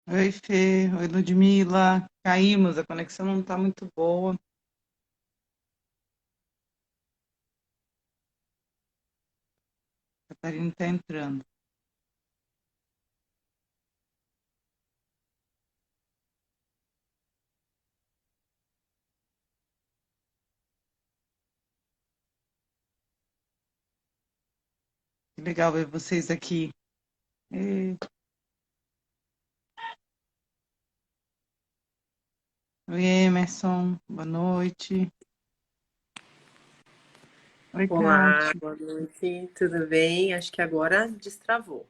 Oi, Fê. Oi, Ludmila. Caímos, a conexão não está muito boa. A Catarina está entrando. Que legal ver vocês aqui. Ei. Oi, Emerson. Boa noite. Oi, Olá, Kátia. boa noite, tudo bem? Acho que agora destravou.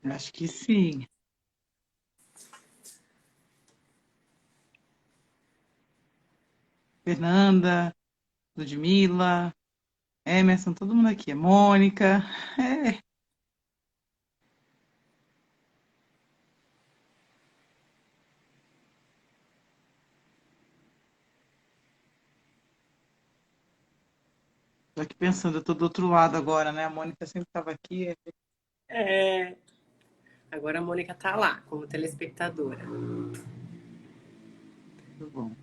Acho que sim. Fernanda, Ludmila, Emerson, todo mundo aqui. Mônica. É, tô aqui pensando, eu tô do outro lado agora, né? A Mônica sempre estava aqui. É, agora a Mônica tá lá, como telespectadora. Muito bom.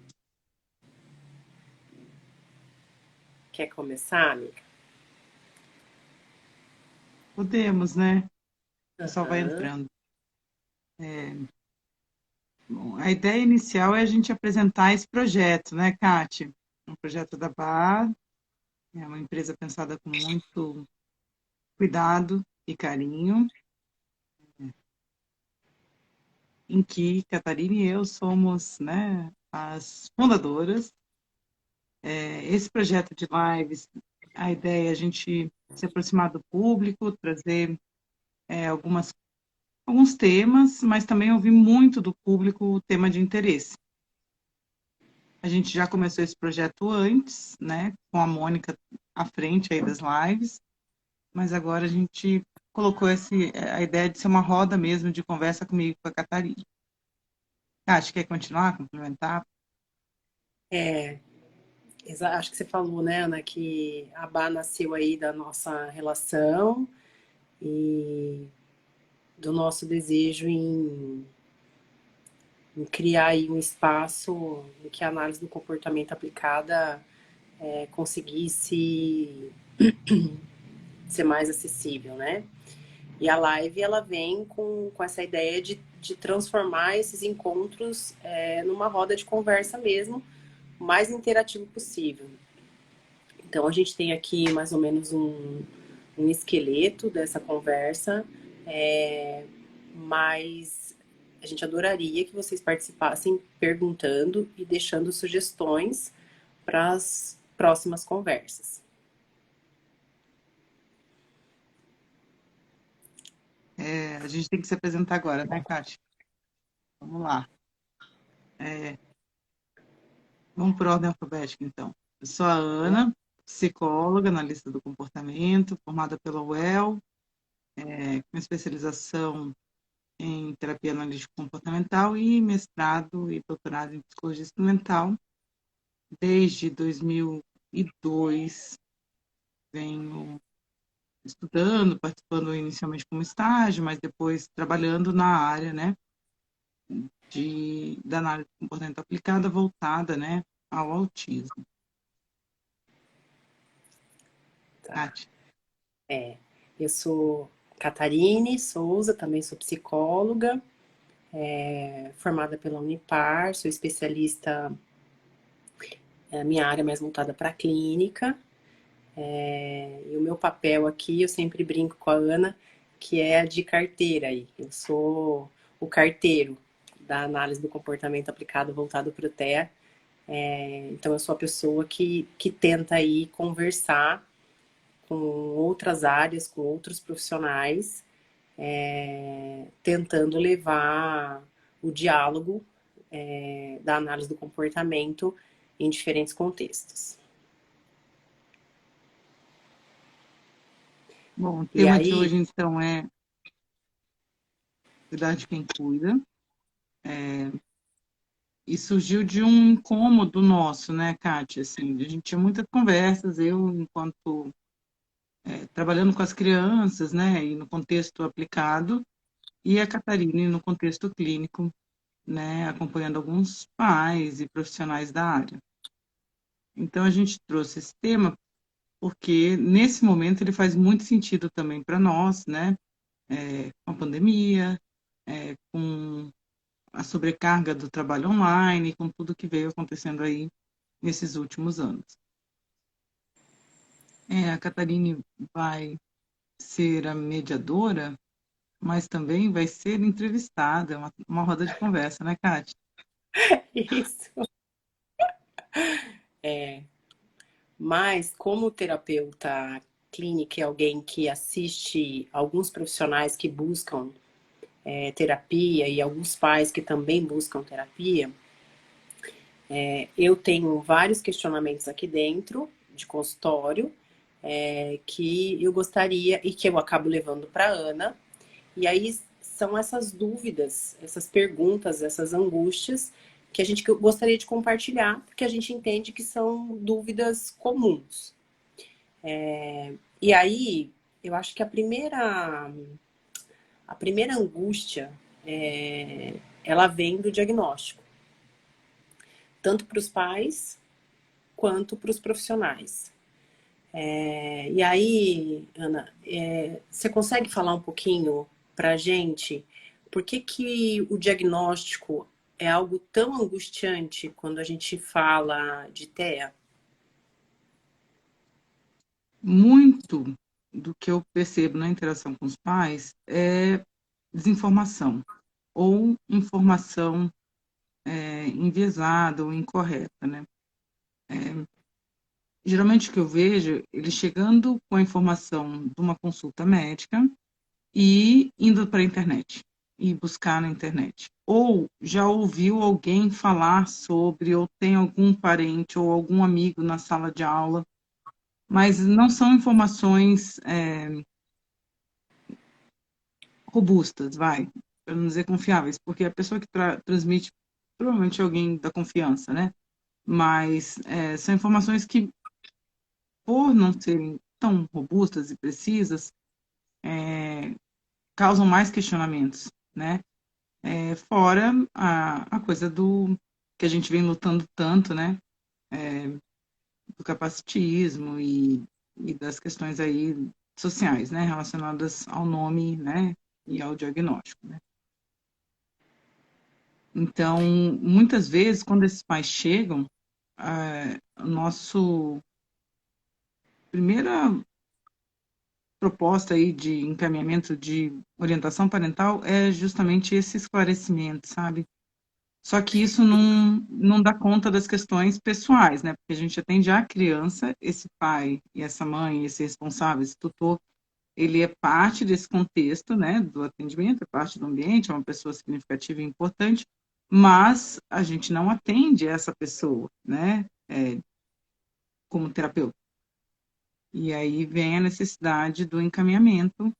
Quer começar, amiga? Podemos, né? O pessoal vai Aham. entrando. É, bom, a ideia inicial é a gente apresentar esse projeto, né, Kátia? Um projeto da BAR, é uma empresa pensada com muito cuidado e carinho, em que Catarina e eu somos, né, as fundadoras. Esse projeto de lives, a ideia é a gente se aproximar do público, trazer algumas, alguns temas, mas também ouvir muito do público o tema de interesse. A gente já começou esse projeto antes, né, com a Mônica à frente aí das lives, mas agora a gente colocou a ideia de ser uma roda mesmo de conversa comigo e com a Catarina. Acho que quer continuar, complementar? É, acho que você falou, né, Ana, que a Bá nasceu aí da nossa relação e do nosso desejo em criar aí um espaço em que a análise do comportamento aplicada conseguisse ser mais acessível, né? E a live ela vem com essa ideia de transformar esses encontros numa roda de conversa mesmo, o mais interativo possível. Então a gente tem aqui mais ou menos um esqueleto dessa conversa, mas a gente adoraria que vocês participassem perguntando e deixando sugestões para as próximas conversas. A gente tem que se apresentar agora, né, Kátia? Vamos lá. É, vamos por ordem alfabética, então. Eu sou a Ana, psicóloga, analista do comportamento, formada pela UEL, com especialização em terapia analítica comportamental e mestrado e doutorado em psicologia experimental. Desde 2002 venho estudando, participando inicialmente como estágio, mas depois trabalhando na área, né, da análise do comportamento aplicada voltada, né, ao autismo. Tá. Kátia. Eu sou Catarine Souza, também sou psicóloga, formada pela Unipar, sou especialista, minha área é mais voltada para a clínica. E o meu papel aqui, eu sempre brinco com a Ana, que é a de carteira aí. Eu sou o carteiro da análise do comportamento aplicado voltado para o TEA. Então, eu sou a pessoa que tenta aí conversar com outras áreas, com outros profissionais, tentando levar o diálogo da análise do comportamento em diferentes contextos. Bom, o E tema de aí, hoje, então, é cuidar de quem cuida. E surgiu de um incômodo nosso, né, Kátia? Assim, a gente tinha muitas conversas, eu, enquanto trabalhando com as crianças, né, e no contexto aplicado, e a Catarine no contexto clínico, né, acompanhando alguns pais e profissionais da área. Então, a gente trouxe esse tema porque, nesse momento, ele faz muito sentido também para nós, né, com a pandemia, com a sobrecarga do trabalho online, com tudo que veio acontecendo aí nesses últimos anos. A Catarine vai ser a mediadora, mas também vai ser entrevistada, uma roda de conversa, né, Kátia? Isso. Mas como terapeuta clínica é alguém que assiste alguns profissionais que buscam terapia e alguns pais que também buscam terapia, eu tenho vários questionamentos aqui dentro de consultório que eu gostaria e que eu acabo levando para Ana. E aí são essas dúvidas, essas perguntas, essas angústias que a gente gostaria de compartilhar, porque a gente entende que são dúvidas comuns. E aí, eu acho que a primeira angústia, ela vem do diagnóstico, tanto para os pais quanto para os profissionais. E aí, Ana, você consegue falar um pouquinho para a gente por que que o diagnóstico é algo tão angustiante quando a gente fala de TEA? Muito do que eu percebo na interação com os pais é desinformação ou informação enviesada ou incorreta, né? Geralmente o que eu vejo, ele chegando com a informação de uma consulta médica e indo para a internet e buscar na internet. Ou já ouviu alguém falar sobre, ou tem algum parente ou algum amigo na sala de aula, mas não são informações robustas, vai, para não dizer confiáveis, porque a pessoa que transmite provavelmente é alguém da confiança, né? Mas são informações que, por não serem tão robustas e precisas, causam mais questionamentos, né? Fora a coisa do que a gente vem lutando tanto, né? Do capacitismo e das questões aí sociais, né? Relacionadas ao nome, né? E ao diagnóstico, né? Então, muitas vezes, quando esses pais chegam, a nosso primeira proposta aí de encaminhamento de orientação parental é justamente esse esclarecimento, sabe? Só que isso não dá conta das questões pessoais, né? Porque a gente atende a criança, esse pai e essa mãe, esse responsável, esse tutor, ele é parte desse contexto, né, do atendimento, é parte do ambiente, é uma pessoa significativa e importante, mas a gente não atende essa pessoa, né, como terapeuta. E aí vem a necessidade do encaminhamento,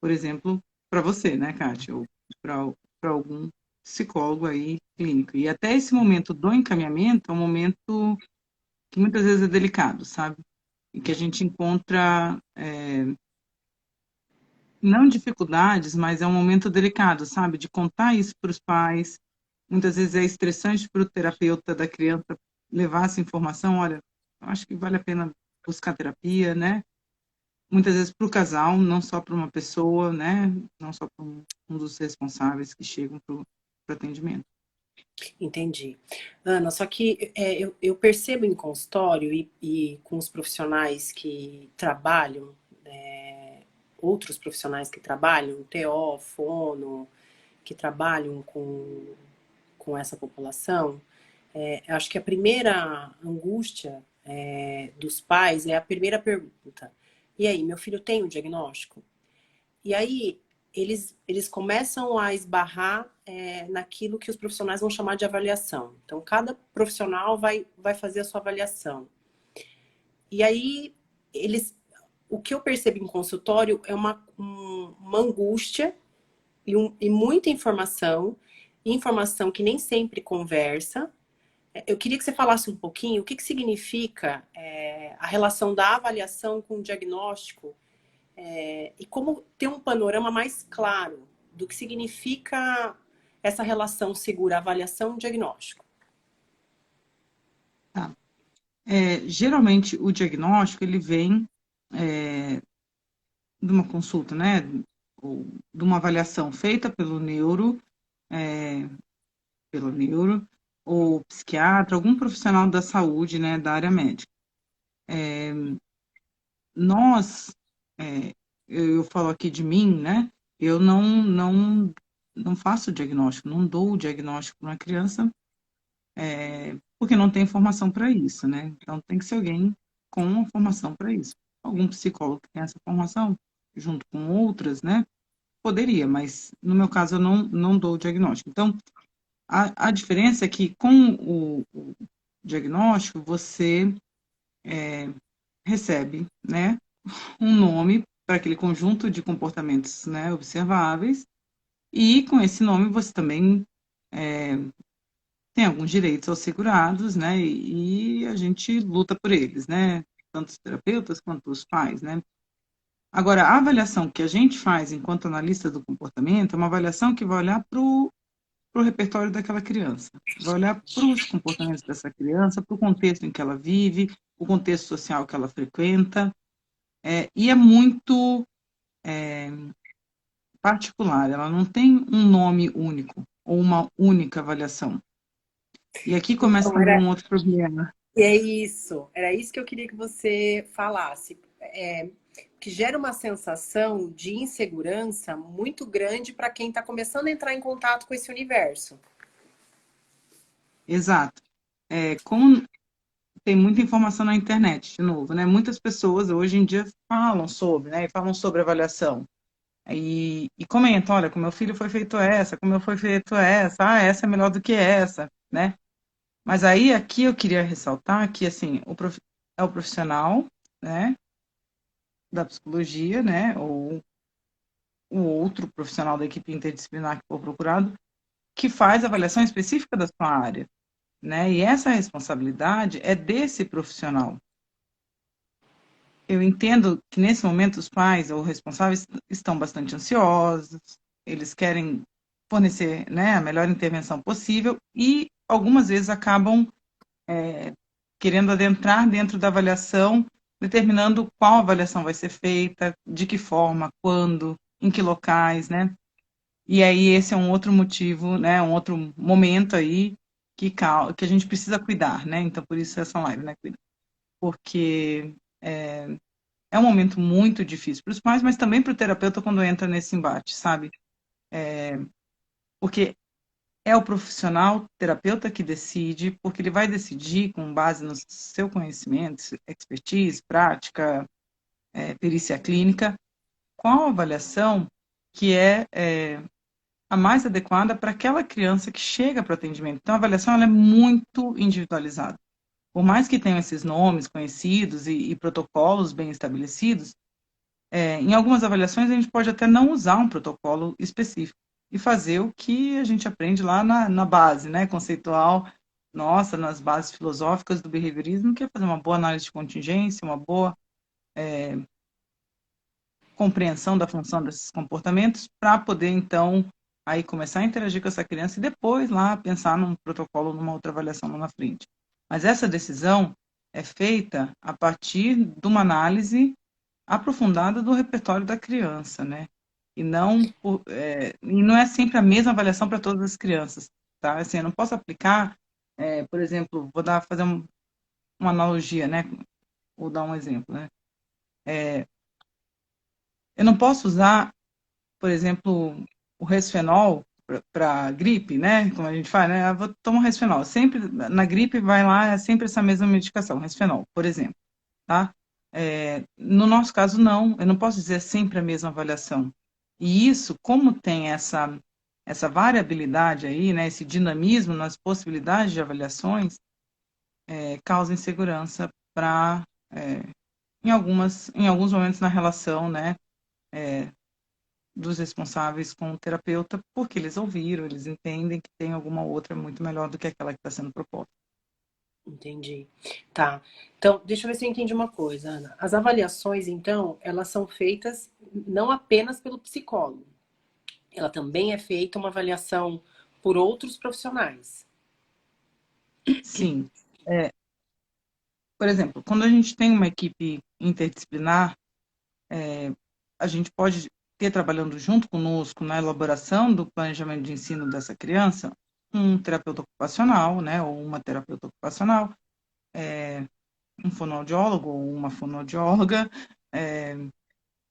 por exemplo, para você, né, Kátia, ou para algum psicólogo aí clínico. E até esse momento do encaminhamento é um momento que muitas vezes é delicado, sabe? E que a gente encontra, não dificuldades, mas é um momento delicado, sabe? De contar isso para os pais. Muitas vezes é estressante para o terapeuta da criança levar essa informação. Olha, eu acho que vale a pena buscar terapia, né? Muitas vezes para o casal, não só para uma pessoa, né? Não só para um dos responsáveis que chegam para o atendimento. Entendi. Ana, só que eu percebo em consultório e com os profissionais que trabalham, outros profissionais que trabalham, TO, fono, que trabalham com essa população, acho que a primeira angústia dos pais é a primeira pergunta. E aí, meu filho tem um diagnóstico? E aí, eles começam a esbarrar naquilo que os profissionais vão chamar de avaliação. Então, cada profissional vai fazer a sua avaliação. E aí, o que eu percebo em consultório é uma angústia e muita informação, informação que nem sempre conversa. Eu queria que você falasse um pouquinho o que significa a relação da avaliação com o diagnóstico e como ter um panorama mais claro do que significa essa relação segura, avaliação e diagnóstico. Tá. Geralmente, o diagnóstico, ele vem de uma consulta, né? Ou de uma avaliação feita é, pelo neuro, ou psiquiatra, algum profissional da saúde, né, da área médica. Nós, é, eu falo aqui de mim, né? Eu não faço diagnóstico, não dou o diagnóstico para uma criança, porque não tem formação para isso, né? Então tem que ser alguém com uma formação para isso. Algum psicólogo que tem essa formação, junto com outras, né? Poderia, mas no meu caso eu não dou o diagnóstico. Então, a diferença é que com o diagnóstico você recebe, né, um nome para aquele conjunto de comportamentos, né, observáveis, e com esse nome você também tem alguns direitos assegurados, né, e a gente luta por eles, né, tanto os terapeutas quanto os pais, né. Agora, a avaliação que a gente faz enquanto analista do comportamento é uma avaliação que vai olhar para o repertório daquela criança, vai olhar para os comportamentos dessa criança, para o contexto em que ela vive, o contexto social que ela frequenta, e é muito particular, ela não tem um nome único ou uma única avaliação. E aqui começa Então, também um outro problema. e é isso, era isso que eu queria que você falasse. Que gera uma sensação de insegurança muito grande para quem está começando a entrar em contato com esse universo. Exato. Como tem muita informação na internet, de novo, né? Muitas pessoas hoje em dia falam sobre, né? Falam sobre avaliação. E comentam, olha, com meu filho foi feito essa, com meu foi feito essa, essa é melhor do que essa, né? Mas aí, aqui eu queria ressaltar que, assim, é o profissional, né, da psicologia, né, ou o outro profissional da equipe interdisciplinar que for procurado, que faz a avaliação específica da sua área, né, e essa responsabilidade é desse profissional. Eu entendo que, nesse momento, os pais ou responsáveis estão bastante ansiosos, eles querem fornecer, né, a melhor intervenção possível e, algumas vezes, acabam querendo adentrar dentro da avaliação, determinando qual avaliação vai ser feita, de que forma, quando, em que locais, né? E aí esse é um outro motivo, né? Um outro momento aí que a gente precisa cuidar, né? Então por isso essa live, né? Porque é um momento muito difícil para os pais, mas também para o terapeuta quando entra nesse embate, sabe? Porque é o profissional terapeuta que decide, porque ele vai decidir com base no seu conhecimento, expertise, prática, perícia clínica, qual a avaliação que é a mais adequada para aquela criança que chega para o atendimento. Então, a avaliação ela é muito individualizada. Por mais que tenham esses nomes conhecidos e protocolos bem estabelecidos, em algumas avaliações a gente pode até não usar um protocolo específico e fazer o que a gente aprende lá na base, né, conceitual, nossa, nas bases filosóficas do behaviorismo, que é fazer uma boa análise de contingência, uma boa compreensão da função desses comportamentos, para poder, então, aí começar a interagir com essa criança e depois lá pensar num protocolo, numa outra avaliação lá na frente. Mas essa decisão é feita a partir de uma análise aprofundada do repertório da criança, né? E não é sempre a mesma avaliação para todas as crianças, tá? Assim, eu não posso aplicar, por exemplo, fazer uma analogia, né? Ou dar um exemplo, né? Eu não posso usar, por exemplo, o resfenol para gripe, né? Como a gente faz, né? Eu vou tomar um resfenol. Sempre na gripe vai lá, é sempre essa mesma medicação, resfenol, por exemplo, tá? No nosso caso, não. Eu não posso dizer sempre a mesma avaliação. E isso, como tem essa variabilidade aí, né? Esse dinamismo nas possibilidades de avaliações, causa insegurança para em alguns momentos na relação, né? Dos responsáveis com o terapeuta, porque eles ouviram, eles entendem que tem alguma outra muito melhor do que aquela que está sendo proposta. Entendi. Tá. Então, deixa eu ver se eu entendi uma coisa, Ana. As avaliações, então, elas são feitas não apenas pelo psicólogo. ela também é feita uma avaliação por outros profissionais. Sim. É, por exemplo, quando a gente tem uma equipe interdisciplinar, a gente pode ter trabalhando junto conosco na elaboração do planejamento de ensino dessa criança um terapeuta ocupacional, né, ou uma terapeuta ocupacional, um fonoaudiólogo ou uma fonoaudióloga, é,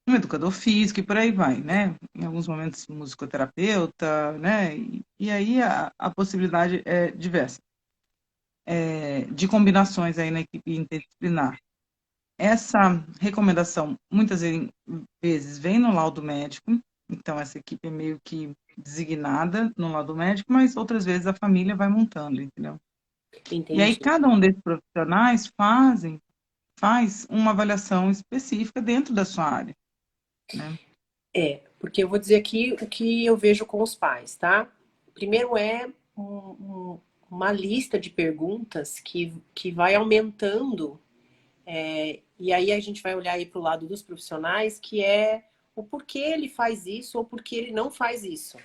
um educador físico e por aí vai, né? Em alguns momentos, musicoterapeuta, né? E aí a possibilidade é diversa, de combinações aí na equipe interdisciplinar. Essa recomendação, muitas vezes, vem no laudo médico, então essa equipe é meio que designada no laudo médico, mas outras vezes a família vai montando, entendeu? E aí Entendi. cada um desses profissionais faz uma avaliação específica dentro da sua área, né? Porque eu vou dizer aqui o que eu vejo com os pais, tá? Primeiro uma lista de perguntas que vai aumentando, e aí a gente vai olhar aí para o lado dos profissionais, que é o porquê ele faz isso ou porquê ele não faz isso.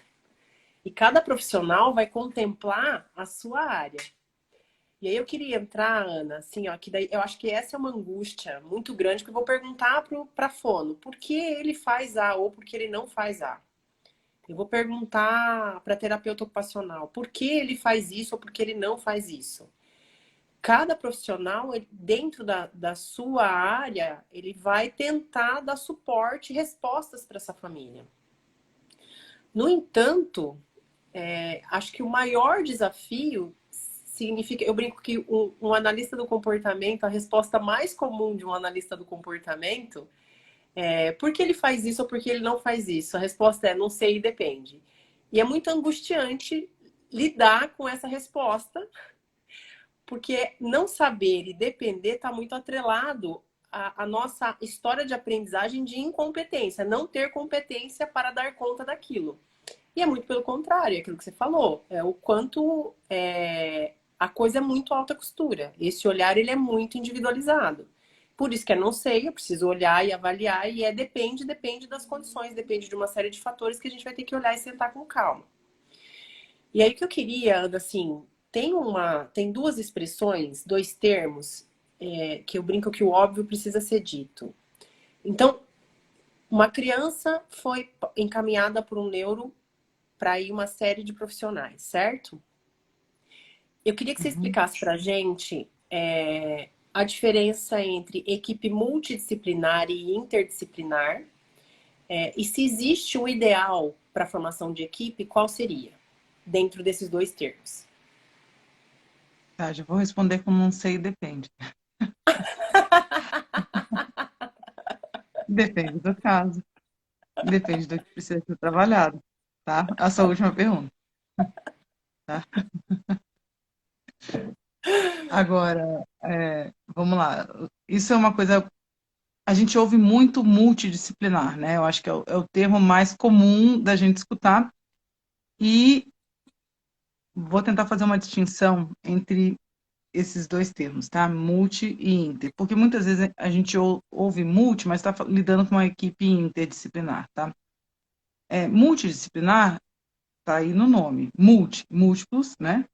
E cada profissional vai contemplar a sua área. E aí eu queria entrar, Ana, assim, ó, que daí eu acho que essa é uma angústia muito grande que eu vou perguntar para fono, por que ele faz A ou por que ele não faz A? Eu vou perguntar para terapeuta ocupacional, por que ele faz isso ou por que ele não faz isso? Cada profissional, dentro da sua área, ele vai tentar dar suporte e respostas para essa família. No entanto, acho que o maior desafio significa, eu brinco que um analista do comportamento, a resposta mais comum de um analista do comportamento é por que ele faz isso ou por que ele não faz isso? A resposta é não sei e depende. E é muito angustiante lidar com essa resposta, porque não saber e depender está muito atrelado à nossa história de aprendizagem de incompetência, não ter competência para dar conta daquilo. E é muito pelo contrário, é aquilo que você falou, é o quanto a coisa é muito alta costura. Esse olhar ele é muito individualizado. Por isso que é não sei, eu preciso olhar e avaliar, e depende das condições, depende de uma série de fatores que a gente vai ter que olhar e sentar com calma. E aí o que eu queria, Ana, assim, tem duas expressões, dois termos, que eu brinco que o óbvio precisa ser dito. Então, uma criança foi encaminhada por um neuro para ir uma série de profissionais, certo? Eu queria que você Uhum. explicasse para a gente a diferença entre equipe multidisciplinar e interdisciplinar, e se existe um ideal para a formação de equipe, qual seria? Dentro desses dois termos. Tá, já vou responder com não sei, depende. Depende do caso, depende do que precisa ser trabalhado, tá? A sua última pergunta, tá? Agora, vamos lá. Isso é uma coisa, a gente ouve muito multidisciplinar, né? Eu acho que é o termo mais comum da gente escutar e vou tentar fazer uma distinção entre esses dois termos, tá? Multi e inter. Porque muitas vezes a gente ouve multi, mas está lidando com uma equipe interdisciplinar, tá? Multidisciplinar tá aí no nome. Múltiplos, né?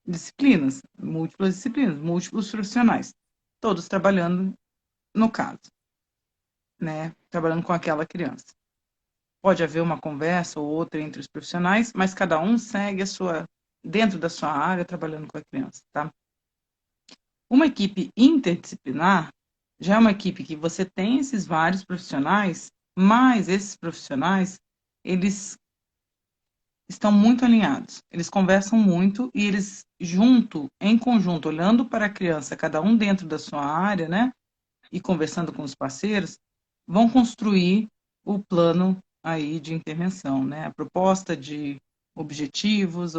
Disciplinas, múltiplos profissionais. Todos trabalhando no caso, né? Trabalhando com aquela criança. Pode haver uma conversa ou outra entre os profissionais, mas cada um segue dentro da sua área, trabalhando com a criança, tá? Uma equipe interdisciplinar já é uma equipe que você tem esses vários profissionais, mas esses profissionais, eles estão muito alinhados. Eles conversam muito e eles em conjunto, olhando para a criança, cada um dentro da sua área, né, e conversando com os parceiros, vão construir o plano aí de intervenção, né? A proposta de objetivos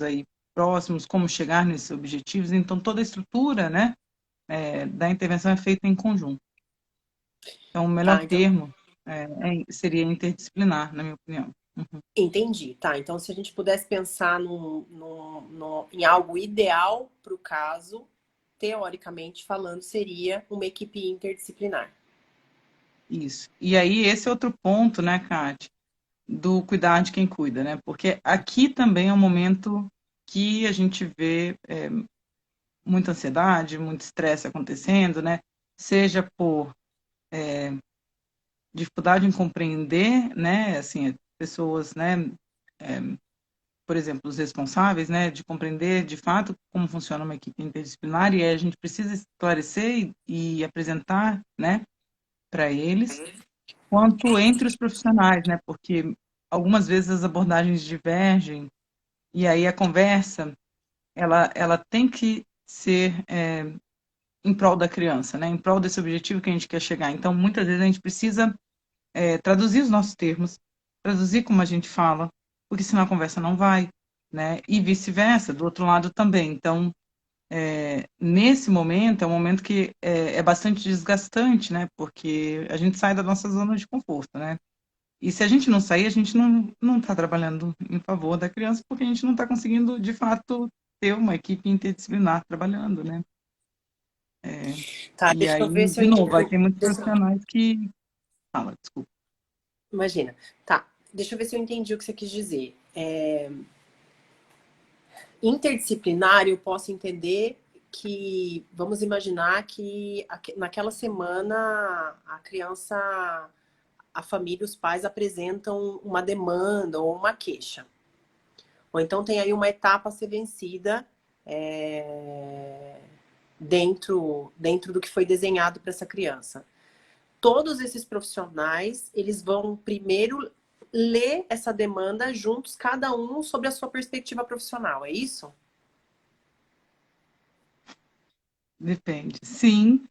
aí próximos, como chegar nesses objetivos. Então, toda a estrutura, né, da intervenção é feita em conjunto. Então, o melhor Tá, então termo seria interdisciplinar, na minha opinião. Uhum. entendi. Tá, então se a gente pudesse pensar em algo ideal para o caso, teoricamente falando, seria uma equipe interdisciplinar. Isso. E aí, esse é outro ponto, né, Kátia? do cuidar de quem cuida, né? Porque aqui também é um momento que a gente vê muita ansiedade, muito estresse acontecendo, né? Seja por dificuldade em compreender, né? Assim, pessoas, né? é, por exemplo, os responsáveis, né? De compreender de fato como funciona uma equipe interdisciplinar e aí a gente precisa esclarecer e apresentar, né? Para eles, quanto entre os profissionais, né? Porque algumas vezes as abordagens divergem e aí a conversa ela tem que ser em prol da criança, né? Em prol desse objetivo que a gente quer chegar. Então, muitas vezes a gente precisa traduzir os nossos termos, traduzir como a gente fala, porque senão a conversa não vai, né? E vice-versa, do outro lado também. Então, nesse momento, é um momento que é bastante desgastante, né? Porque a gente sai da nossa zona de conforto, né? E se a gente não sair, a gente não está trabalhando em favor da criança, porque a gente não está conseguindo, de fato, ter uma equipe interdisciplinar trabalhando, né? Tá, E deixa eu aí, ver se eu de novo, entendi. vai ter muitos profissionais que... Fala, desculpa. Imagina. Tá, deixa eu ver se eu entendi o que você quis dizer. Interdisciplinar, eu posso entender que, vamos imaginar que naquela semana a criança, a família, os pais apresentam uma demanda ou uma queixa. Ou então tem aí uma etapa a ser vencida dentro do que foi desenhado para essa criança. Todos esses profissionais, eles vão primeiro ler essa demanda juntos, cada um sobre a sua perspectiva profissional, é isso? Depende. Sim,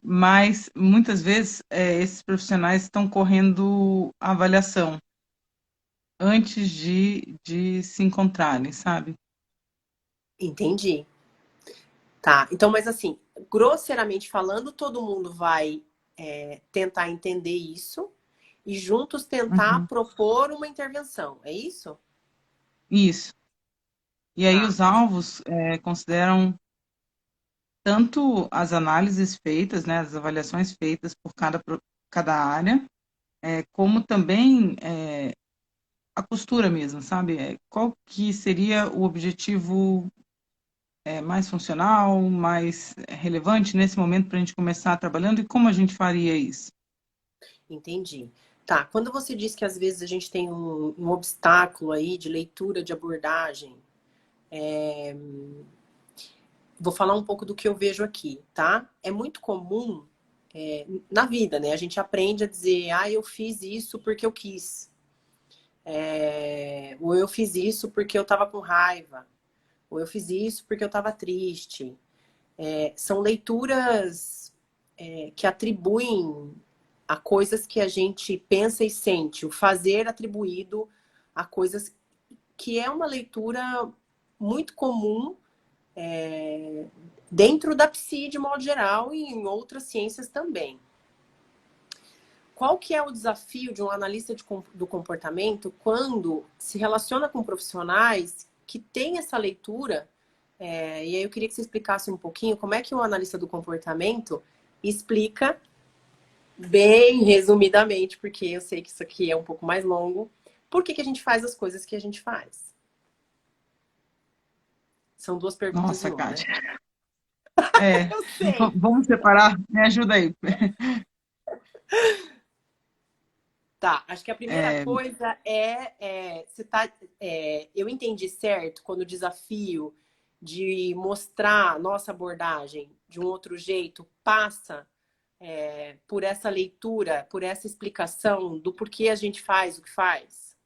mas muitas vezes esses profissionais estão correndo a avaliação antes de se encontrarem, sabe? Entendi. Tá, então, mas assim, grosseiramente falando, todo mundo vai tentar entender isso e juntos tentar Uhum. propor uma intervenção, é isso? Isso. E aí Tá, os alvos consideram tanto as análises feitas, né, as avaliações feitas por cada área, como também a costura mesmo, sabe? Qual que seria o objetivo mais funcional, mais relevante nesse momento para a gente começar trabalhando e como a gente faria isso? entendi. Tá, quando você diz que às vezes a gente tem um obstáculo aí de leitura de abordagem, vou falar um pouco do que eu vejo aqui, tá? É muito comum na vida, né? A gente aprende a dizer, ah, eu fiz isso porque eu quis. Ou eu fiz isso porque eu tava com raiva. Ou eu fiz isso porque eu tava triste. São leituras que atribuem a coisas que a gente pensa e sente. O fazer atribuído a coisas que é uma leitura muito comum dentro da psi de modo geral e em outras ciências também. Qual que é o desafio de um analista do comportamento quando se relaciona com profissionais que têm essa leitura? E aí eu queria que você explicasse um pouquinho como é que o analista do comportamento explica, bem resumidamente, porque eu sei que isso aqui é um pouco mais longo, por que a gente faz as coisas que a gente faz. São duas perguntas em Nossa, uma, né? Kátia. É, Eu sei. vamos separar? Me ajuda aí. Tá, acho que a primeira É, coisa você tá, eu entendi certo quando o desafio de mostrar a nossa abordagem de um outro jeito passa por essa leitura, por essa explicação do porquê a gente faz o que faz.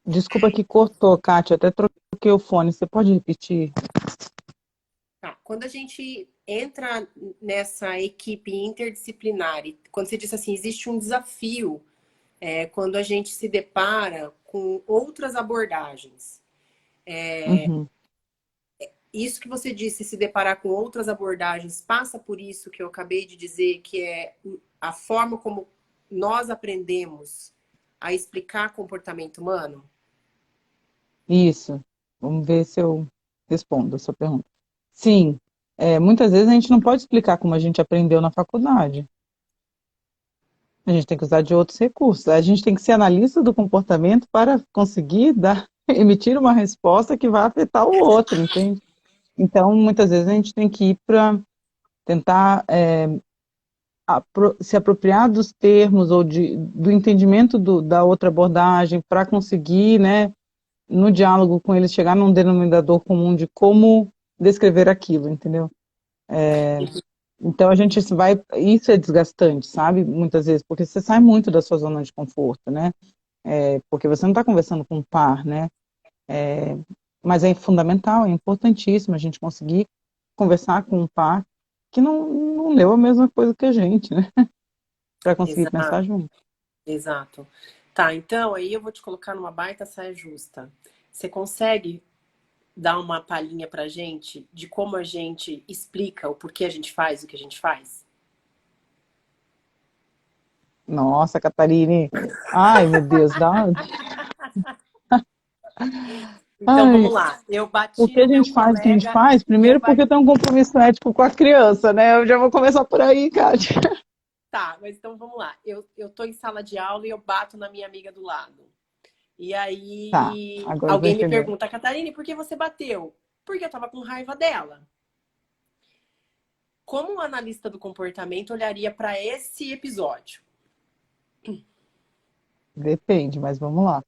desculpa que cortou, Kátia, até troquei o fone. Você pode repetir? Tá, quando a gente entra nessa equipe interdisciplinar, e quando você disse assim, existe um desafio quando a gente se depara com outras abordagens. Uhum. Isso que você disse, se deparar com outras abordagens, passa por isso que eu acabei de dizer, que é a forma como nós aprendemos a explicar comportamento humano? Isso. Vamos ver se eu respondo a sua pergunta. Sim, muitas vezes a gente não pode explicar como a gente aprendeu na faculdade. A gente tem que usar de outros recursos. A gente tem que ser analista do comportamento para conseguir dar, emitir uma resposta que vai afetar o outro, entende? Então, muitas vezes a gente tem que ir para tentar se apropriar dos termos ou do entendimento da outra abordagem para conseguir, né, no diálogo com eles, chegar num denominador comum de como descrever aquilo, entendeu? Então a gente vai, isso é desgastante, sabe? Muitas vezes, porque você sai muito da sua zona de conforto, né? Porque você não está conversando com um par, né? Mas é fundamental, é importantíssimo a gente conseguir conversar com um par que não leu a mesma coisa que a gente, né? Para conseguir Exato, pensar junto. exato. Tá, então aí eu vou te colocar numa baita saia justa. Você consegue dar uma palhinha pra gente de como a gente explica o porquê a gente faz o que a gente faz? Nossa, Catarine, ai meu Deus, Então ai, vamos lá. Eu o bati que a no meu gente faz, o que a gente colega, faz? eu Primeiro porque bati. eu tenho um compromisso ético com a criança, né? Eu já vou começar por aí, Kátia. Tá, mas então vamos lá. Eu tô em sala de aula e eu bato na minha amiga do lado. E Tá, aí agora eu tô alguém me entendendo. pergunta, Catarine, por que você bateu? Porque eu tava com raiva dela. Como um analista do comportamento olharia para esse episódio? Depende, mas vamos lá.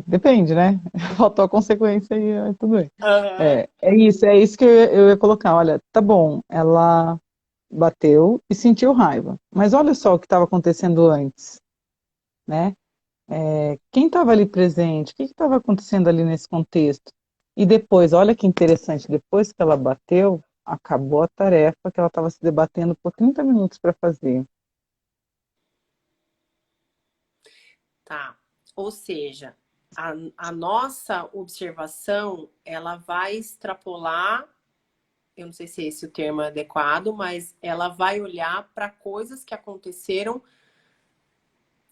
Depende, né? Faltou a consequência aí, tudo bem. Aham. É isso que eu ia colocar. Olha, tá bom, ela bateu e sentiu raiva. Mas olha só o que estava acontecendo antes, né? Quem estava ali presente? O que estava acontecendo ali nesse contexto? E depois, olha que interessante, depois que ela bateu, acabou a tarefa que ela estava se debatendo por 30 minutos para fazer. Tá. Ou seja, a nossa observação, ela vai extrapolar, eu não sei se esse é o termo adequado, mas ela vai olhar para coisas que aconteceram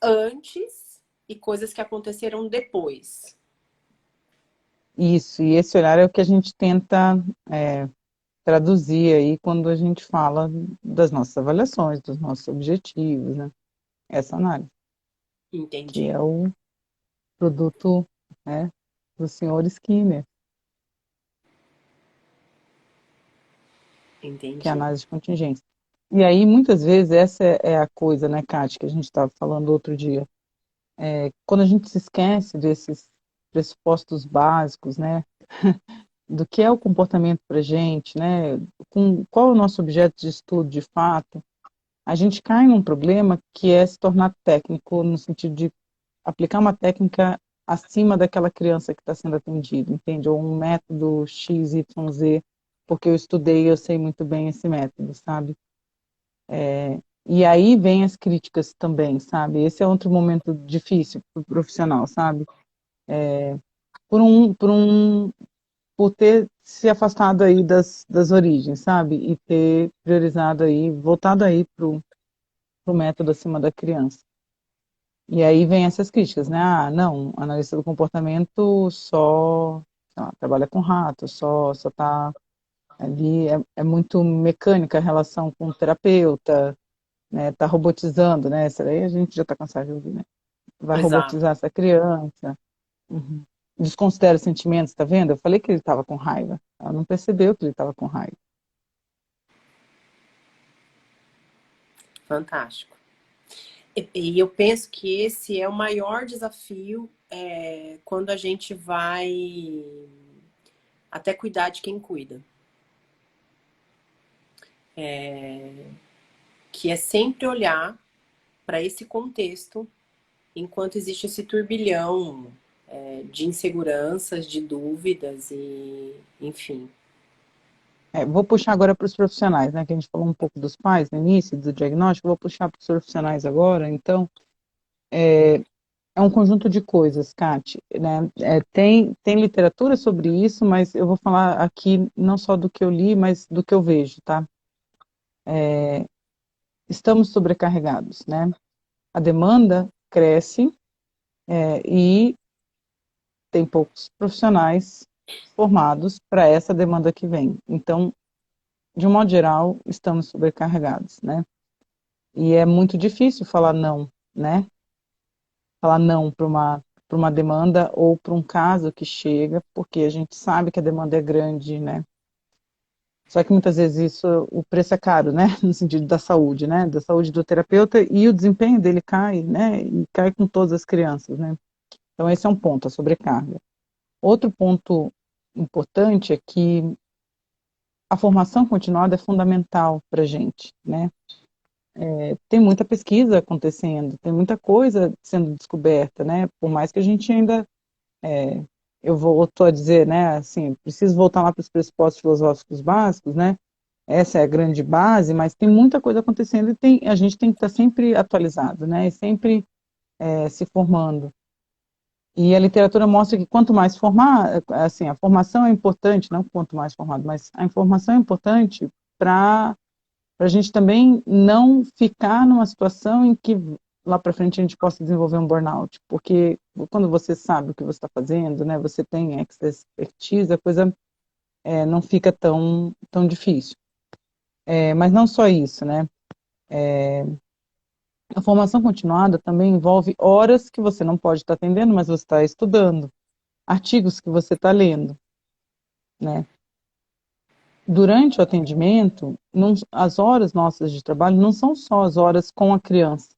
antes e coisas que aconteceram depois. Isso, e esse olhar é o que a gente tenta traduzir aí quando a gente fala das nossas avaliações, dos nossos objetivos, né? Essa análise, que Entendi, é o produto, né, do senhor Skinner, que é a entendi. análise de contingência. E aí, muitas vezes, essa é a coisa, né, Kátia, que a gente estava falando outro dia. Quando a gente se esquece desses pressupostos básicos, né, do que é o comportamento para a gente, né, qual é o nosso objeto de estudo de fato, a gente cai num problema que é se tornar técnico, no sentido de aplicar uma técnica acima daquela criança que está sendo atendida, entende? Ou um método X, Y, Z, porque eu estudei e eu sei muito bem esse método, sabe? E aí vem as críticas também, sabe? Esse é outro momento difícil para o profissional, sabe? Por ter se afastado aí das origens, sabe? E ter priorizado aí, voltado aí pro método acima da criança. E aí vem essas críticas, né? Ah, não, analista do comportamento só, sei lá, trabalha com rato, só tá ali, é muito mecânica a relação com o terapeuta, né? Tá robotizando, né? Isso aí a gente já tá cansado de ouvir, né? Vai Exato. robotizar essa criança. Uhum. Desconsidera os sentimentos, tá vendo? Eu falei que ele estava com raiva. Ela não percebeu que ele estava com raiva. Fantástico. E eu penso que esse é o maior desafio quando a gente vai até cuidar de quem cuida. Que é sempre olhar para esse contexto enquanto existe esse turbilhão de inseguranças, de dúvidas e, enfim. Vou puxar agora para os profissionais, né? Que a gente falou um pouco dos pais no início, do diagnóstico, vou puxar para os profissionais agora. Então, é um conjunto de coisas, Kate, né? Tem literatura sobre isso, mas eu vou falar aqui não só do que eu li, mas do que eu vejo, tá? Estamos sobrecarregados, né? A demanda cresce, e tem poucos profissionais formados para essa demanda que vem. Então, de um modo geral, estamos sobrecarregados, né? E é muito difícil falar não, né? Falar não para uma demanda ou para um caso que chega, porque a gente sabe que a demanda é grande, né? Só que muitas vezes isso, o preço é caro, né? No sentido da saúde, né? Da saúde do terapeuta e o desempenho dele cai, né? E cai com todas as crianças, né? Então esse é um ponto, a sobrecarga. Outro ponto importante é que a formação continuada é fundamental para a gente, né? Tem muita pesquisa acontecendo, tem muita coisa sendo descoberta, né? Por mais que a gente ainda, eu volto a dizer, né? Assim, preciso voltar lá para os pressupostos filosóficos básicos, né? Essa é a grande base, mas tem muita coisa acontecendo e a gente tem que estar sempre atualizado, né? E sempre se formando. E a literatura mostra que quanto mais formar, assim, a formação é importante, não quanto mais formado, mas a informação é importante para a gente também não ficar numa situação em que lá para frente a gente possa desenvolver um burnout, porque quando você sabe o que você está fazendo, né, você tem expertise, a coisa não fica tão difícil. Mas não só isso, né? A formação continuada também envolve horas que você não pode estar atendendo, mas você está estudando, artigos que você está lendo, né? Durante o atendimento, as horas nossas de trabalho não são só as horas com a criança,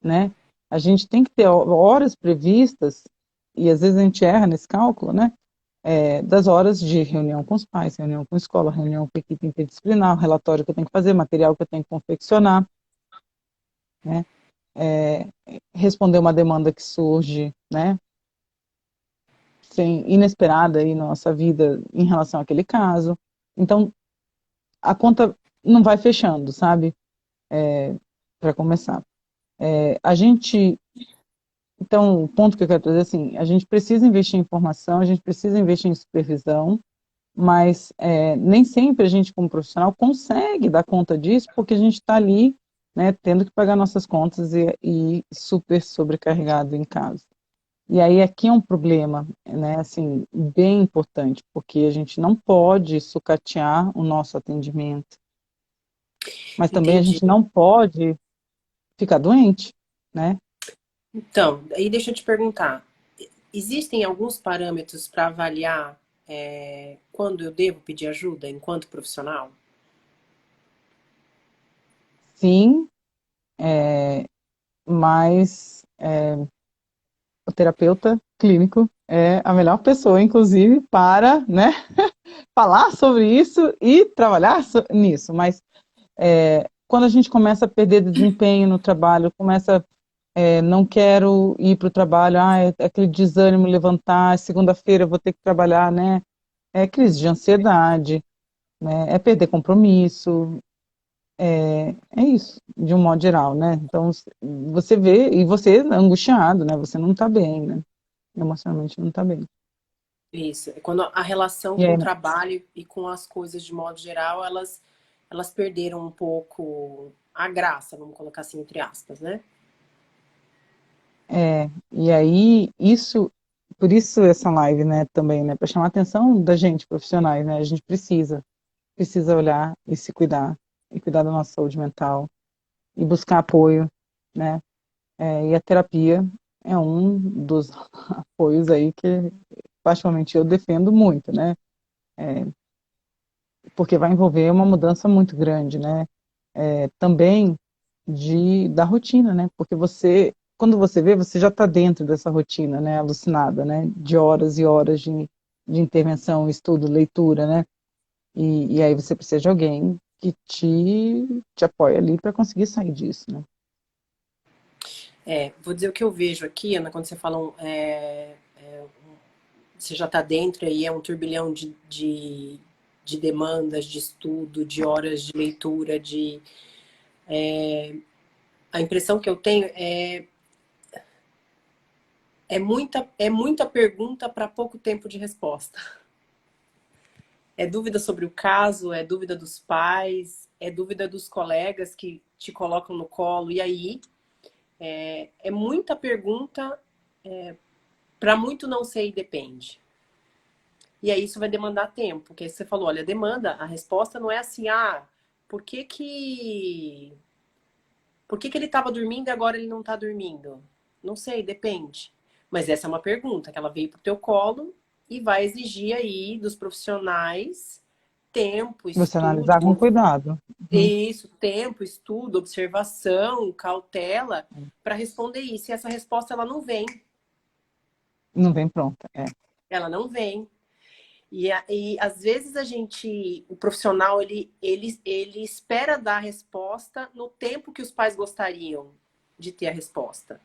né? A gente tem que ter horas previstas, e às vezes a gente erra nesse cálculo, né? Das horas de reunião com os pais, reunião com a escola, reunião com a equipe interdisciplinar, relatório que eu tenho que fazer, material que eu tenho que confeccionar, né? É, responder uma demanda que surge, né? Sem, inesperada aí na nossa vida em relação àquele caso. Então, a conta não vai fechando, sabe? Para começar. A gente Então, o ponto que eu quero trazer é assim, a gente precisa investir em informação, a gente precisa investir em supervisão, mas nem sempre a gente, como profissional, consegue dar conta disso, porque a gente está ali, né, tendo que pagar nossas contas e super sobrecarregado em casa. E aí aqui é um problema, né, assim, bem importante, porque a gente não pode sucatear o nosso atendimento, mas também a Entendi. gente não pode ficar doente, né? Então, aí deixa eu te perguntar. Existem alguns parâmetros para avaliar quando eu devo pedir ajuda enquanto profissional? Sim, mas o terapeuta clínico é a melhor pessoa, inclusive, para, né, falar sobre isso e trabalhar nisso. Mas quando a gente começa a perder desempenho no trabalho, começa não quero ir para o trabalho, é aquele desânimo levantar, segunda-feira eu vou ter que trabalhar, né? É crise de ansiedade, né? É perder compromisso, é isso, de um modo geral, né? Então, você vê, e você é angustiado, né? Você não está bem, né? Emocionalmente não está bem. Isso. É quando a relação E com aí, o trabalho e com as coisas de modo geral, elas perderam um pouco a graça, vamos colocar assim, entre aspas, né? e aí, por isso essa live, né, também, né, para chamar a atenção da gente, profissionais, né? A gente precisa olhar e se cuidar, e cuidar da nossa saúde mental, e buscar apoio, né? E a terapia é um dos apoios aí que, particularmente, eu defendo muito, né? Porque vai envolver uma mudança muito grande, né? Também da rotina, né? Porque quando você vê, você já está dentro dessa rotina, né? Alucinada, né? De horas e horas de intervenção, estudo, leitura, né? E aí você precisa de alguém que te apoie ali para conseguir sair disso, né? Vou dizer o que eu vejo aqui, Ana, quando você fala, você já está dentro aí, é um turbilhão de demandas, de estudo, de horas de leitura, a impressão que eu tenho é muita pergunta para pouco tempo de resposta. É dúvida sobre o caso, é dúvida dos pais, é dúvida dos colegas que te colocam no colo. E aí, é muita pergunta para muito não sei e depende. E aí isso vai demandar tempo, porque você falou, olha, demanda, a resposta não é assim, por que que Por que ele estava dormindo e agora ele não está dormindo? Não sei, depende. Mas essa é uma pergunta que ela veio para o teu colo e vai exigir aí dos profissionais tempo, Você analisar com estudo, cuidado. Uhum. isso, tempo, estudo, observação, cautela para responder isso. E essa resposta ela não vem. Não vem pronta. Ela não vem. E às vezes o profissional, ele espera dar a resposta no tempo que os pais gostariam de ter a resposta.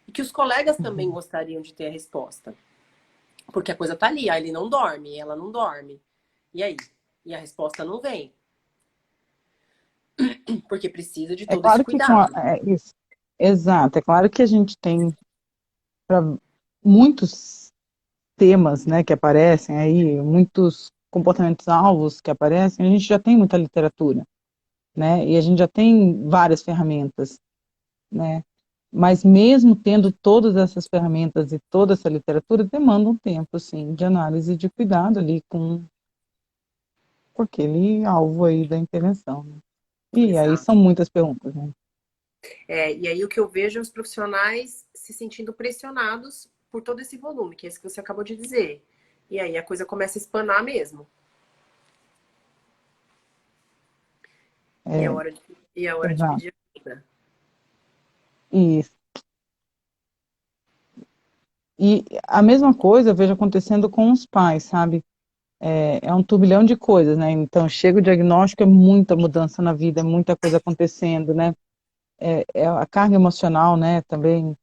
E que os colegas também Uhum. gostariam de ter a resposta. Porque a coisa tá ali, aí ele não dorme, ela não dorme. E aí? E a resposta não vem. Porque precisa de É todo esse claro que com cuidado. isso. Exato, é claro que a gente tem para muitos temas, né, que aparecem aí, muitos comportamentos alvos que aparecem, a gente já tem muita literatura, né? E a gente já tem várias ferramentas, né? Mas mesmo tendo todas essas ferramentas e toda essa literatura, demanda um tempo, assim, de análise e de cuidado ali com aquele alvo aí da intervenção, né? E aí são Exato. muitas perguntas, né? E aí o que eu vejo é os profissionais se sentindo pressionados por todo esse volume, que é isso que você acabou de dizer. E aí a coisa começa a espanar mesmo. E é É, hora de, e é hora de exato. pedir ajuda. E, e a mesma coisa eu vejo acontecendo com os pais, sabe? É um turbilhão de coisas, né? Então, chega o diagnóstico, é muita mudança na vida, é muita coisa acontecendo, né? É a carga emocional, né? Também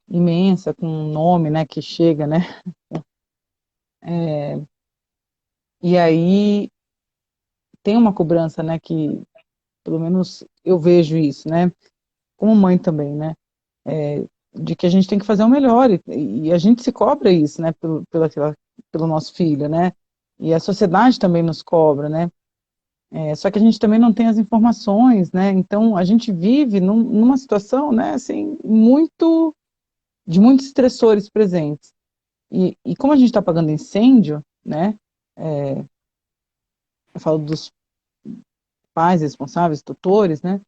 imensa, com um nome, né? Que chega, né? E aí tem uma cobrança, né? Que, pelo menos, eu vejo isso, né? Como mãe também, né? De que a gente tem que fazer o melhor e a gente se cobra isso, né? Pelo nosso filho, né? E a sociedade também nos cobra, né? Só que a gente também não tem as informações, né? Então a gente vive numa situação, né? Assim, de muitos estressores presentes. E como a gente está apagando incêndio, né? Eu falo dos pais responsáveis, tutores, né?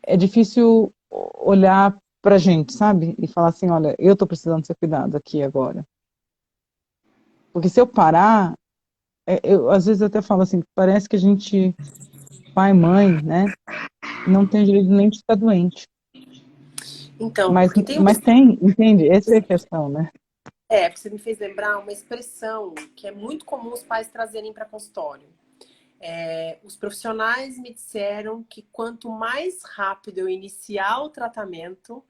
É difícil olhar para a gente, sabe? E falar assim, olha, eu estou precisando ser cuidado aqui agora. Porque se eu parar, eu às vezes até falo assim, parece que a gente, pai, mãe, né? Não tem direito nem de estar doente. Então, Mas, porque tem uma. mas tem, entende? Essa é a questão, né? Você me fez lembrar uma expressão que é muito comum os pais trazerem para consultório. Os profissionais me disseram que quanto mais rápido eu iniciar o tratamento,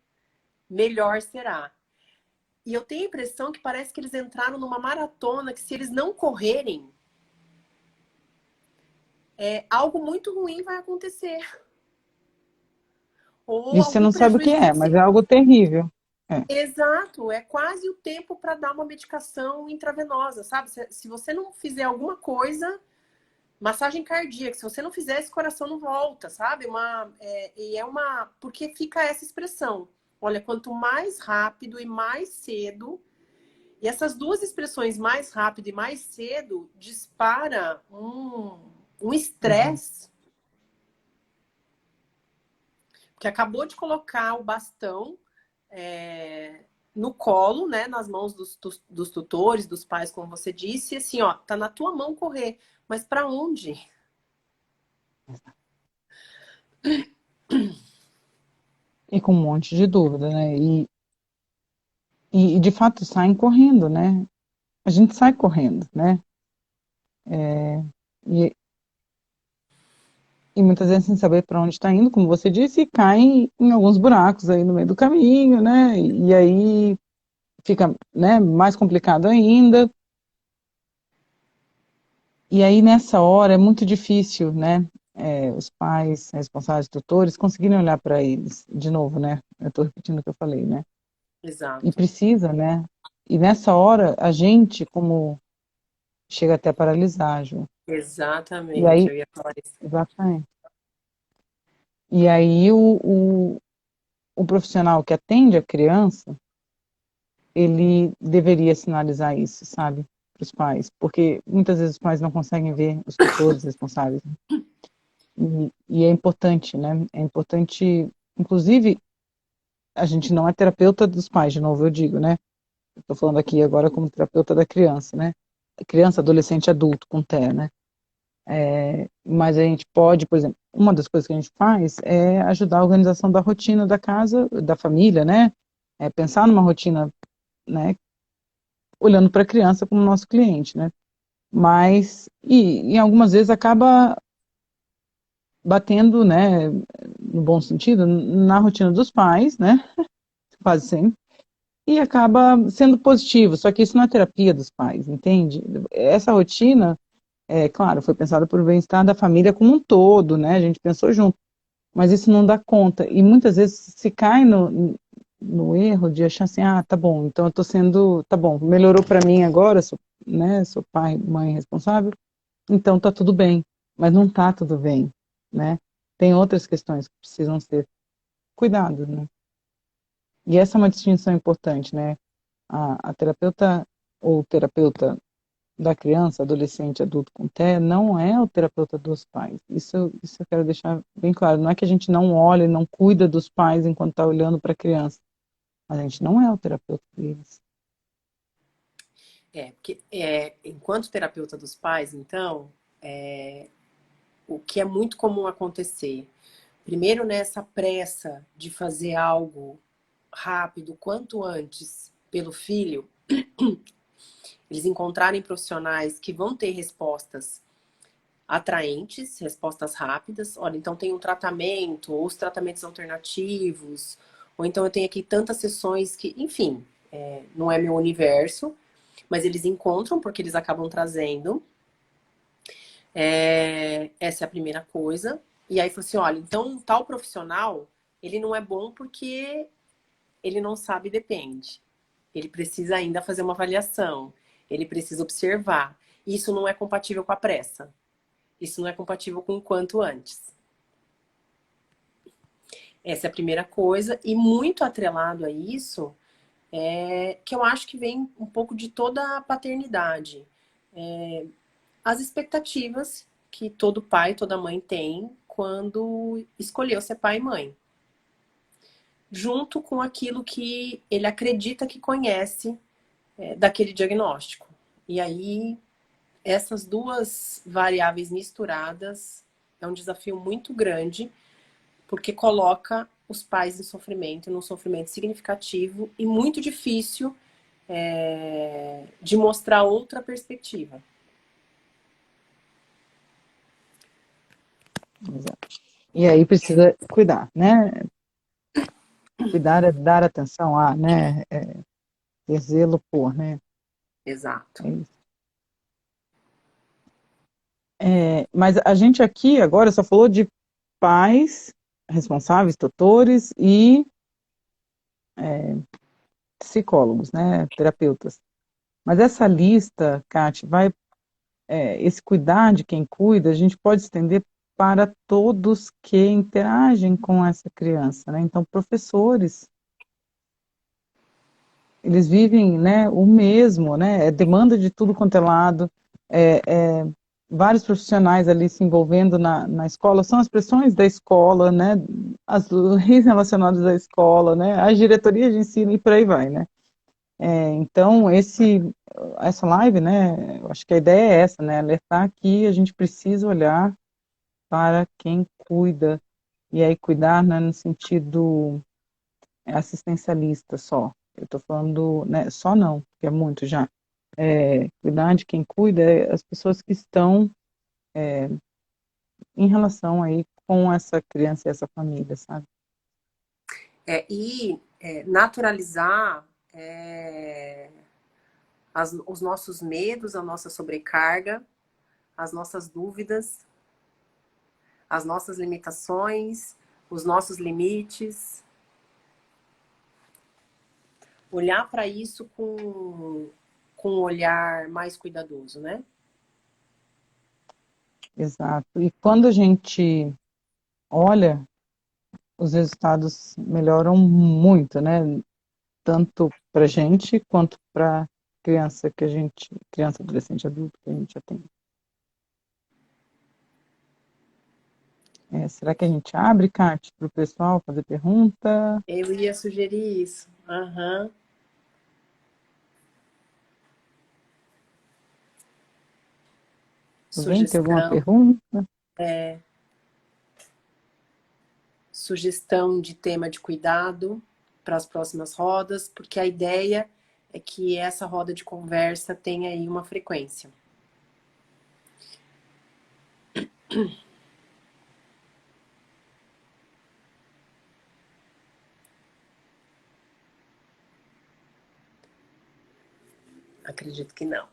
melhor será. E eu tenho a impressão que parece que eles entraram numa maratona que se eles não correrem, algo muito ruim vai acontecer. Ou E você algum não sabe o que prejuízo é, deve mas ser. é algo terrível. É. Exato, é quase o tempo para dar uma medicação intravenosa, sabe? Se você não fizer alguma coisa, massagem cardíaca, se você não fizer, esse coração não volta, sabe? Porque fica essa expressão. Olha, quanto mais rápido e mais cedo, e essas duas expressões, mais rápido e mais cedo, dispara um Uhum. estresse, que acabou de colocar o bastão no colo, né, nas mãos dos tutores, dos pais, como você disse, e assim, ó, tá na tua mão correr, mas para onde? E com um monte de dúvida, né? E de fato saem correndo, né? A gente sai correndo, né? E, e muitas vezes sem saber para onde está indo, como você disse, e cai em alguns buracos aí no meio do caminho, né? E aí fica, né, mais complicado ainda. E aí nessa hora é muito difícil, né? Os pais, responsáveis, tutores, conseguirem olhar para eles de novo, né? Eu estou repetindo o que eu falei, né? E Exato. precisa, né? E nessa hora a gente, como chega até a paralisar, Ju. E Exatamente, aí, eu ia falar isso. exatamente. E aí o profissional que atende a criança, ele deveria sinalizar isso, sabe? Para os pais, porque muitas vezes os pais não conseguem ver os tutores responsáveis. E é importante, né? É importante, inclusive, a gente não é terapeuta dos pais, de novo eu digo, né? Estou falando aqui agora como terapeuta da criança, né? Criança, adolescente, adulto, com TEA, né? Mas a gente pode, por exemplo, uma das coisas que a gente faz é ajudar a organização da rotina da casa, da família, né? Pensar numa rotina, né? Olhando para a criança como nosso cliente, né? Mas, e algumas vezes acaba batendo, né, no bom sentido, na rotina dos pais, né? Quase sempre. E acaba sendo positivo, só que isso não é terapia dos pais, entende? Essa rotina, claro, foi pensada por bem-estar da família como um todo, né? A gente pensou junto, mas isso não dá conta. E muitas vezes se cai no erro de achar assim, ah, tá bom, então eu tô sendo, tá bom, melhorou para mim agora, sou, né, sou pai, mãe responsável, então tá tudo bem. Mas não tá tudo bem, né? Tem outras questões que precisam ser cuidadas, né? E essa é uma distinção importante, né? A terapeuta ou terapeuta da criança, adolescente, adulto com TEA não é o terapeuta dos pais. Isso eu quero deixar bem claro. Não é que a gente não olha e não cuida dos pais enquanto está olhando para a criança. A gente não é o terapeuta deles. Porque enquanto terapeuta dos pais, então, o que é muito comum acontecer, primeiro nessa pressa de fazer algo rápido, quanto antes, pelo filho, eles encontrarem profissionais que vão ter respostas atraentes, respostas rápidas. Olha, então tem um tratamento, ou os tratamentos alternativos, ou então eu tenho aqui tantas sessões que, enfim, não é meu universo, mas eles encontram porque eles acabam trazendo. Essa é a primeira coisa. E aí falou assim, olha, então tal profissional, ele não é bom porque ele não sabe, depende. Ele precisa ainda fazer uma avaliação. Ele precisa observar. Isso não é compatível com a pressa. Isso não é compatível com o quanto antes. Essa é a primeira coisa. E muito atrelado a isso, que eu acho que vem um pouco de toda a paternidade. As expectativas que todo pai, toda mãe tem quando escolheu ser pai e mãe. Junto com aquilo que ele acredita que conhece daquele diagnóstico. E aí, essas duas variáveis misturadas é um desafio muito grande, porque coloca os pais em sofrimento, num sofrimento significativo e muito difícil de mostrar outra perspectiva. Exato. E aí precisa cuidar, né? Cuidar é dar atenção a, né? Ter zelo por, né? Exato. É isso. Mas a gente aqui agora só falou de pais responsáveis, tutores e psicólogos, né, terapeutas. Mas essa lista, Kátia, esse cuidar de quem cuida, a gente pode estender para todos que interagem com essa criança, né? Então, professores, eles vivem, né, o mesmo, né? É demanda de tudo quanto é lado, é, é, vários profissionais ali se envolvendo na escola, são as pressões da escola, né? As leis relacionadas à escola, né? As diretorias de ensino e por aí vai, né? Então, essa live, né, eu acho que a ideia é essa, né, alertar que a gente precisa olhar para quem cuida, e aí cuidar não é no sentido assistencialista só, eu estou falando, né, só não, porque é muito já, cuidar de quem cuida é as pessoas que estão em relação aí com essa criança e essa família, sabe? Naturalizar os nossos medos, a nossa sobrecarga, as nossas dúvidas, as nossas limitações, os nossos limites. Olhar para isso com um olhar mais cuidadoso, né? Exato. E quando a gente olha, os resultados melhoram muito, né? Tanto para a gente quanto para criança, adolescente, adulto que a gente atende. Será que a gente abre, Kate, para o pessoal fazer pergunta? Eu ia sugerir isso. Aham. Tudo bem? Tem alguma Sugestão, pergunta? sugestão de tema de cuidado para as próximas rodas, porque a ideia é que essa roda de conversa tenha aí uma frequência. Acredito que não.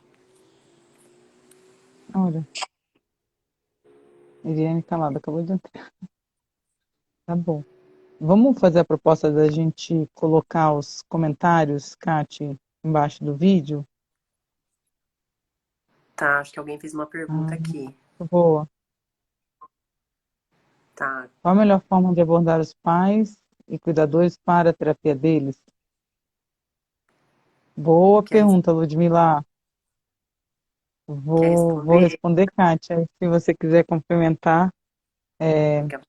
Olha, Eliane calada, acabou de entrar. Tá bom. Vamos fazer a proposta da gente colocar os comentários, Kate, embaixo do vídeo? Tá, acho que alguém fez uma pergunta Ah, aqui. boa. Tá, Qual a melhor forma de abordar os pais e cuidadores para a terapia deles? Boa quer, pergunta, Ludmila. quer Vou responder? responder, Kátia. Se você quiser complementar. Fica-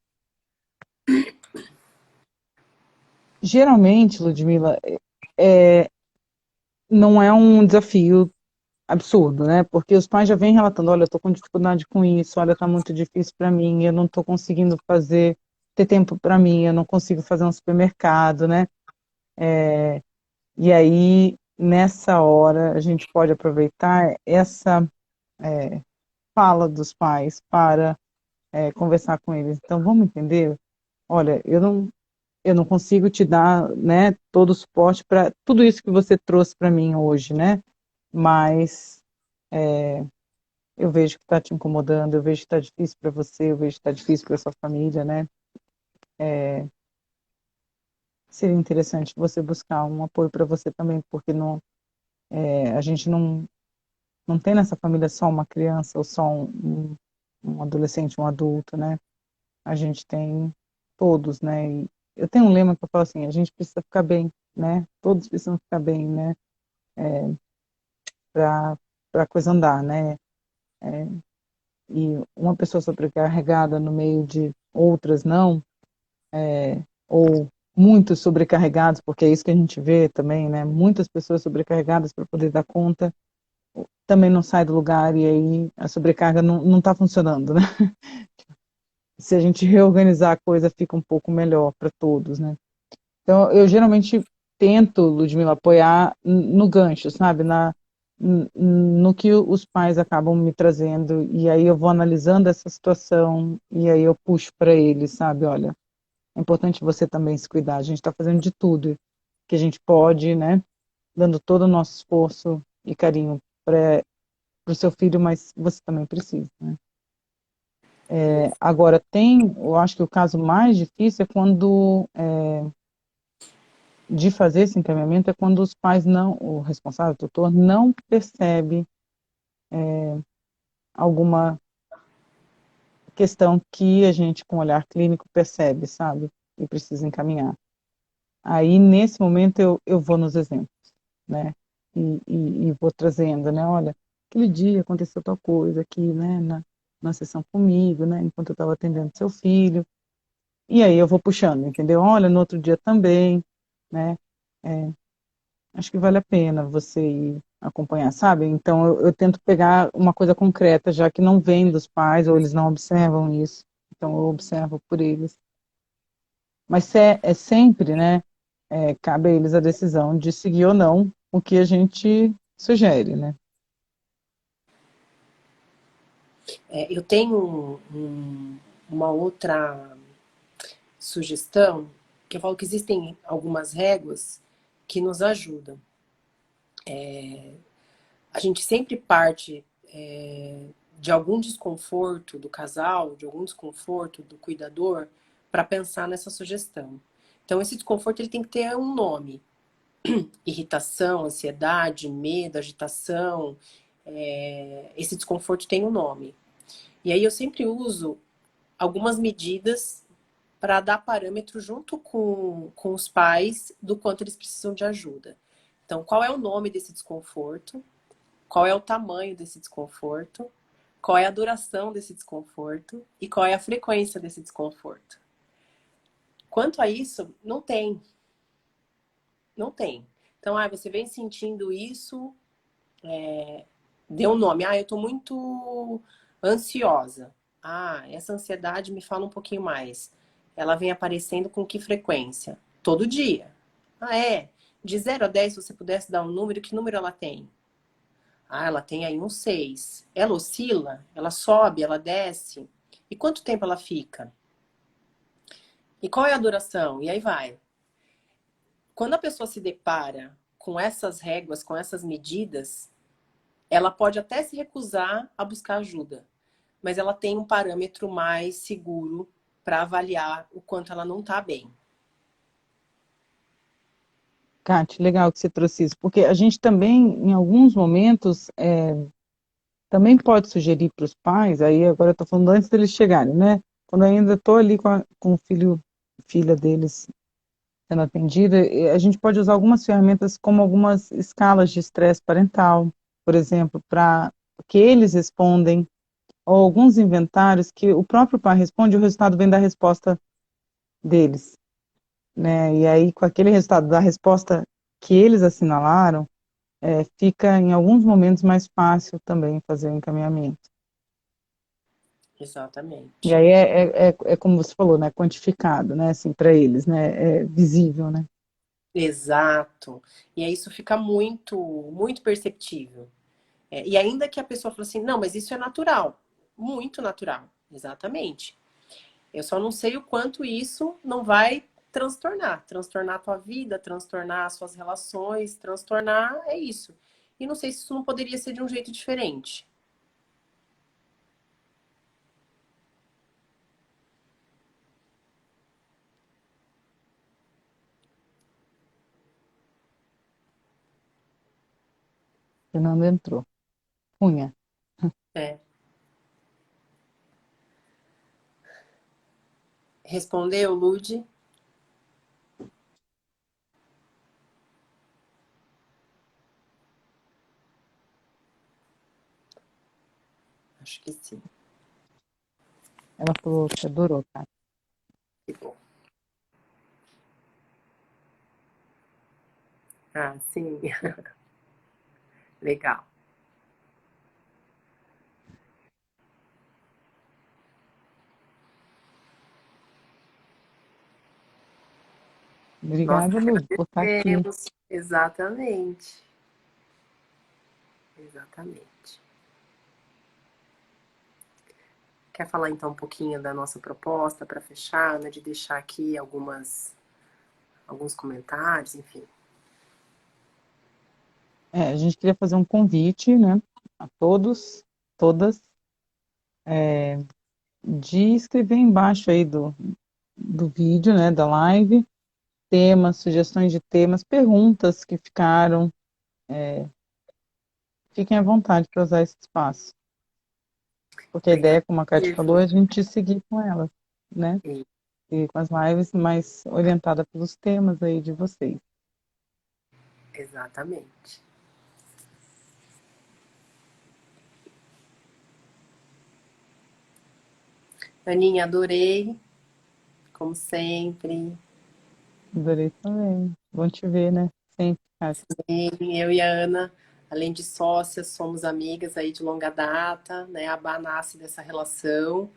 Geralmente, Ludmila, é, não é um desafio absurdo, né? Porque os pais já vêm relatando, olha, eu estou com dificuldade com isso, olha, está muito difícil para mim, eu não estou conseguindo ter tempo para mim, eu não consigo fazer um supermercado, né? E aí, nessa hora, a gente pode aproveitar essa fala dos pais para conversar com eles. Então, vamos entender? Olha, eu não consigo te dar, né, todo o suporte para tudo isso que você trouxe para mim hoje, né? Mas eu vejo que está te incomodando, eu vejo que está difícil para você, eu vejo que está difícil para sua família, né? Seria interessante você buscar um apoio para você também, porque não, a gente não tem nessa família só uma criança ou só um adolescente, um adulto, né? A gente tem todos, né? E eu tenho um lema que eu falo assim, a gente precisa ficar bem, né? Todos precisam ficar bem, né? Para a coisa andar, né? E uma pessoa sobrecarregada no meio de outras não, ou muitos sobrecarregados, porque é isso que a gente vê também, né? Muitas pessoas sobrecarregadas para poder dar conta, também não sai do lugar e aí a sobrecarga não está funcionando, né? Se a gente reorganizar a coisa, fica um pouco melhor para todos, né? Então, eu geralmente tento, Ludmila, apoiar no gancho, sabe? No que os pais acabam me trazendo, e aí eu vou analisando essa situação, e aí eu puxo para eles, sabe? Olha, é importante você também se cuidar, a gente está fazendo de tudo que a gente pode, né? Dando todo o nosso esforço e carinho para o seu filho, mas você também precisa, né? Agora, eu acho que o caso mais difícil é quando de fazer esse encaminhamento é quando os pais não, o responsável, o tutor, não percebe alguma questão que a gente, com olhar clínico, percebe, sabe? E precisa encaminhar. Aí, nesse momento, eu vou nos exemplos, né? E vou trazendo, né? Olha, aquele dia aconteceu tal coisa aqui, né? Na sessão comigo, né? Enquanto eu estava atendendo seu filho. E aí eu vou puxando, entendeu? Olha, no outro dia também, né? Acho que vale a pena você ir acompanhar, sabe? Então eu tento pegar uma coisa concreta, já que não vem dos pais ou eles não observam isso. Então eu observo por eles. Mas é sempre, né? Cabe a eles a decisão de seguir ou não o que a gente sugere, né? Eu tenho uma outra sugestão, que eu falo que existem algumas réguas que nos ajudam. A gente sempre parte de algum desconforto do casal, de algum desconforto do cuidador, para pensar nessa sugestão. Então, esse desconforto ele tem que ter um nome. Irritação, ansiedade, medo, agitação. Esse desconforto tem um nome. E aí eu sempre uso algumas medidas para dar parâmetro junto com os pais do quanto eles precisam de ajuda. Então, qual é o nome desse desconforto? Qual é o tamanho desse desconforto? qual é a duração desse desconforto e qual é a frequência desse desconforto. Quanto a isso, não tem. Não tem. Então, você vem sentindo isso, dê um nome. Eu tô muito ansiosa. Essa ansiedade me fala um pouquinho mais. Ela vem aparecendo com que frequência? Todo dia. É? De 0 a 10, se você pudesse dar um número, que número ela tem? Ela tem aí um 6. Ela oscila? Ela sobe? Ela desce? E quanto tempo ela fica? E qual é a duração? E aí vai. Quando a pessoa se depara com essas réguas, com essas medidas, ela pode até se recusar a buscar ajuda, mas ela tem um parâmetro mais seguro para avaliar o quanto ela não está bem. Kate, legal que você trouxe isso, porque a gente também, em alguns momentos, também pode sugerir para os pais, aí agora eu estou falando antes deles chegarem, né? Quando eu ainda estou ali com o filho, filha deles sendo atendida, a gente pode usar algumas ferramentas como algumas escalas de estresse parental, por exemplo, para que eles respondem, ou alguns inventários que o próprio pai responde e o resultado vem da resposta deles, né? E aí, com aquele resultado da resposta que eles assinalaram, fica em alguns momentos mais fácil também fazer o encaminhamento. E Exatamente. aí é como você falou, né? Quantificado, né? Assim, para eles, né? É visível, né? Exato. E aí isso fica muito, muito perceptível. E ainda que a pessoa fale assim, não, mas isso é natural. Muito natural. Exatamente. Eu só não sei o quanto isso não vai transtornar. Transtornar a tua vida, transtornar as suas relações, transtornar é isso. E não sei se isso não poderia ser de um jeito diferente. Fernando entrou. Cunha. É. Respondeu, Lude? Acho que sim. Ela falou que adorou, tá? Que bom. Sim. Legal. Nós Obrigada, que Lud, por estar aqui. agradecemos. Exatamente. Exatamente. Quer falar então um pouquinho da nossa proposta para fechar, né? De deixar aqui alguns comentários, enfim. A gente queria fazer um convite, né? A todos, todas, de escrever embaixo aí do vídeo, né? Da live, temas, sugestões de temas, perguntas que ficaram. Fiquem à vontade para usar esse espaço. Porque a ideia, Obrigada como a Cátia falou, é a mesmo. gente seguir com elas, né? E- E com as lives mais orientada pelos temas aí de vocês. Exatamente. Aninha, adorei, como sempre. Adorei também. Bom te ver, né? Sempre, Cátia. Eu e a Ana, além de sócias, somos amigas aí de longa data, né? A Bá nasce dessa relação,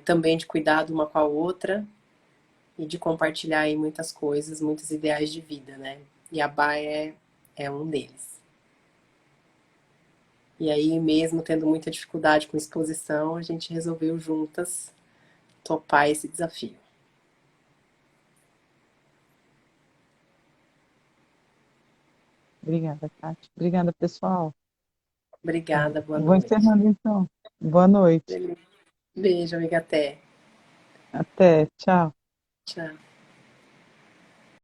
também de cuidado uma com a outra e de compartilhar aí muitas coisas, muitos ideais de vida, né? E a Bá é um deles. E aí, mesmo tendo muita dificuldade com exposição, a gente resolveu juntas topar esse desafio. Obrigada, Cátia. Obrigada, pessoal. Obrigada, boa Vou noite. encerrando então. Boa noite. Beijo, amiga, até. Até. Tchau. Tchau.